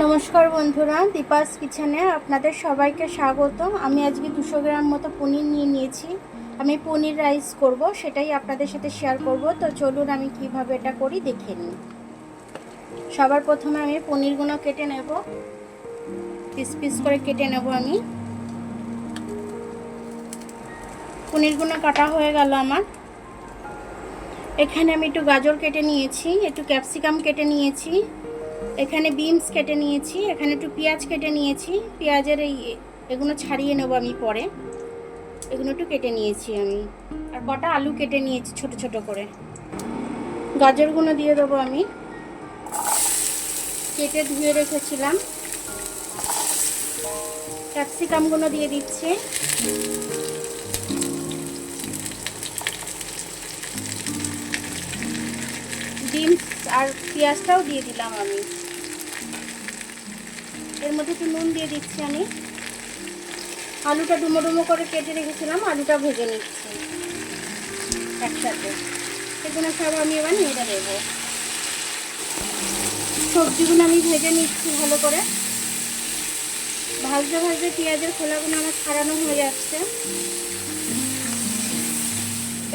নমস্কার বন্ধুরা, দীপাস কিচেনে আপনাদের সবাইকে স্বাগত। আমি আজকে 200 গ্রাম মতো পনির নিয়ে নিয়েছি। আমি পনির রাইস করব, সেটাই আপনাদের সাথে শেয়ার করব। তো চলুন আমি কিভাবে এটা করি দেখে নিই। সবার প্রথমে আমি পনিরগুলো কেটে নেব, পিস পিস করে কেটে নেব। আমি পনিরগুলো কাটা হয়ে গেল আমার। এখানে আমি একটু গাজর কেটে নিয়েছি, একটু ক্যাপসিকাম কেটে নিয়েছি, এখানে বিনস কেটে নিয়েছি, এখানে একটু পেঁয়াজ কেটে নিয়েছি। পেঁয়াজের এগুলো ছাড়িয়ে নেব আমি পরে। এগুলো একটু কেটে নিয়েছি আমি, আর কটা আলু কেটে নিয়েছি ছোট ছোট করে। গাজরগুলো দিয়ে দেবো আমি, কেটে ধুয়ে রেখেছিলাম। ক্যাপসিকামগুলো দিয়ে দিচ্ছি, বিনস আর পেঁয়াজটাও দিয়ে দিলাম আমি। এর মধ্যে একটু নুন দিয়ে দিচ্ছি আমি। আলুটা ডুমো ডুমো করে কেটে রেখেছিলাম, আলুটা ভেজে নিচ্ছি একসাথে। এগুলো সব আমি এবার নেড়ে দেবো। সবজিগুলো আমি ভেজে নিচ্ছি ভালো করে। ভাজতে ভাজতে পেঁয়াজের খোলাগুলো আমার ছাড়ানো হয়ে যাচ্ছে।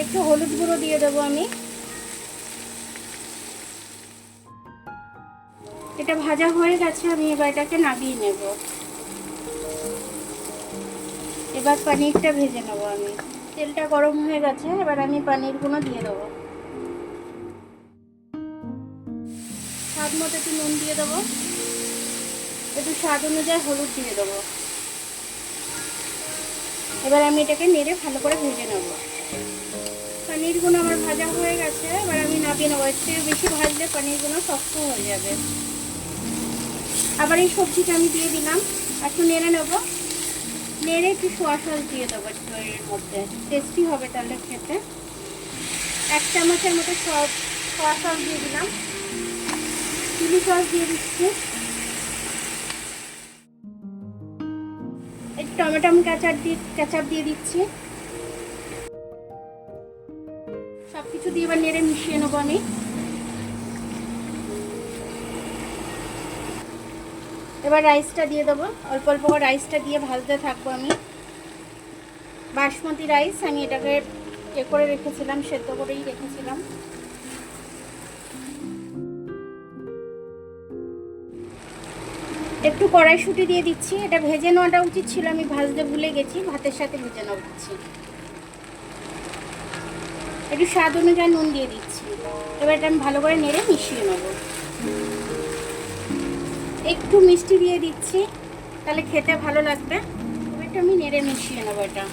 একটু হলুদ গুঁড়ো দিয়ে দেবো আমি। এটা ভাজা হয়ে গেছে, আমি এবার এটাকে নামিয়ে নেব। এবার পনিরটা ভেজে নেব আমি। তেলটা গরম হয়ে গেছে, এবার আমি পনিরগুলো দিয়ে দেবো। স্বাদ মতো একটু নুন দিয়ে দেবো, একটু স্বাদ অনুযায়ী হলুদ দিয়ে দেবো। এবার আমি এটাকে নেড়ে ভালো করে ভেজে নেব। পনিরগুলো আমার ভাজা হয়ে গেছে, এবার আমি নামিয়ে নেবো। একটু বেশি ভাজলে পনিরগুলো শক্ত হয়ে যাবে। আবার এই সবজিটা আমি দিয়ে দিলাম, একটু নেড়ে নেব। নেড়ে একটু সোয়া সস দিয়ে দেবো একটু এর মধ্যে, টেস্টি হবে তাহলে খেতে। 1 চামচের মতো সোয়া সস দিয়ে দিলাম। চিলি সস দিয়ে দিচ্ছি, একটু টমেটো কেচাপ দিয়ে দিচ্ছি। সব কিছু দিয়ে এবার নেড়ে মিশিয়ে নেবো আমি। এবার রাইসটা দিয়ে দেবো, অল্প অল্প করে রাইসটা দিয়ে ভাজতে থাকবো আমি। বাসমতি রাইস, আমি এটাকে করে রেখেছিলাম, সেদ্ধ করেই রেখেছিলাম। একটু কড়াইশুঁটি দিয়ে দিচ্ছি। এটা ভেজে নেওয়াটা উচিত ছিল, আমি ভাজতে ভুলে গেছি। ভাতের সাথে ভেজে নেওয়া উচিত। একটু স্বাদ অনুযায়ী নুন দিয়ে দিচ্ছি। এবার এটা আমি ভালো করে নেড়ে মিশিয়ে নেব। একটু মিষ্টি দিয়ে দিচ্ছি, তাহলে খেতে ভালো লাগবে। এবার আমি নেড়ে মিশিয়ে নেবো এটা।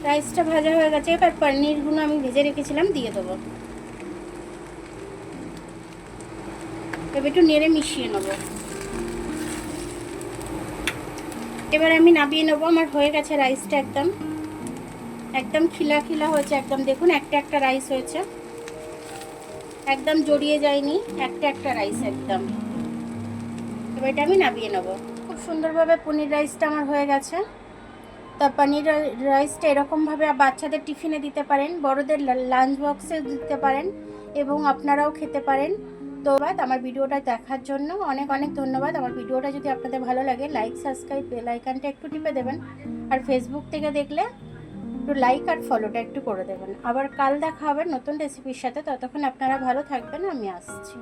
রাইসটা ভাজা হয়ে গেছে, এবার পনিরগুলো আমি ভেজে রেখেছিলাম দিয়ে দেবো। এবার একটু নেড়ে মিশিয়ে নেবো। এবার আমি নামিয়ে নেবো। আমার হয়ে গেছে রাইসটা, একদম একদম খিলা খিলা হয়েছে। একদম দেখুন, একটা একটা রাইস হয়েছে, একদম জড়িয়ে যায়নি, একটা একটা রাইস একদম। এবার এটা আমি নামিয়ে নেবো। খুব সুন্দরভাবে পনির রাইসটা আমার হয়ে গেছে। তা পনির রাইসটা এরকমভাবে বাচ্চাদের টিফিনে দিতে পারেন, বড়দের লাঞ্চ বক্সে দিতে পারেন, এবং আপনারাও খেতে পারেন। তো আমার ভিডিওটা দেখার জন্য অনেক অনেক ধন্যবাদ। আমার ভিডিওটা যদি আপনাদের ভালো লাগে, লাইক, সাবস্ক্রাইব, বেল আইকনটা একটু টিপে দেবেন। আর ফেসবুক থেকে দেখলে একটু লাইক আর ফলোটা একটু করে দেবেন। আবার কাল দেখা হবে নতুন রেসিপির সাথে। ততক্ষণ আপনারা ভালো থাকবেন, আমি আসছি।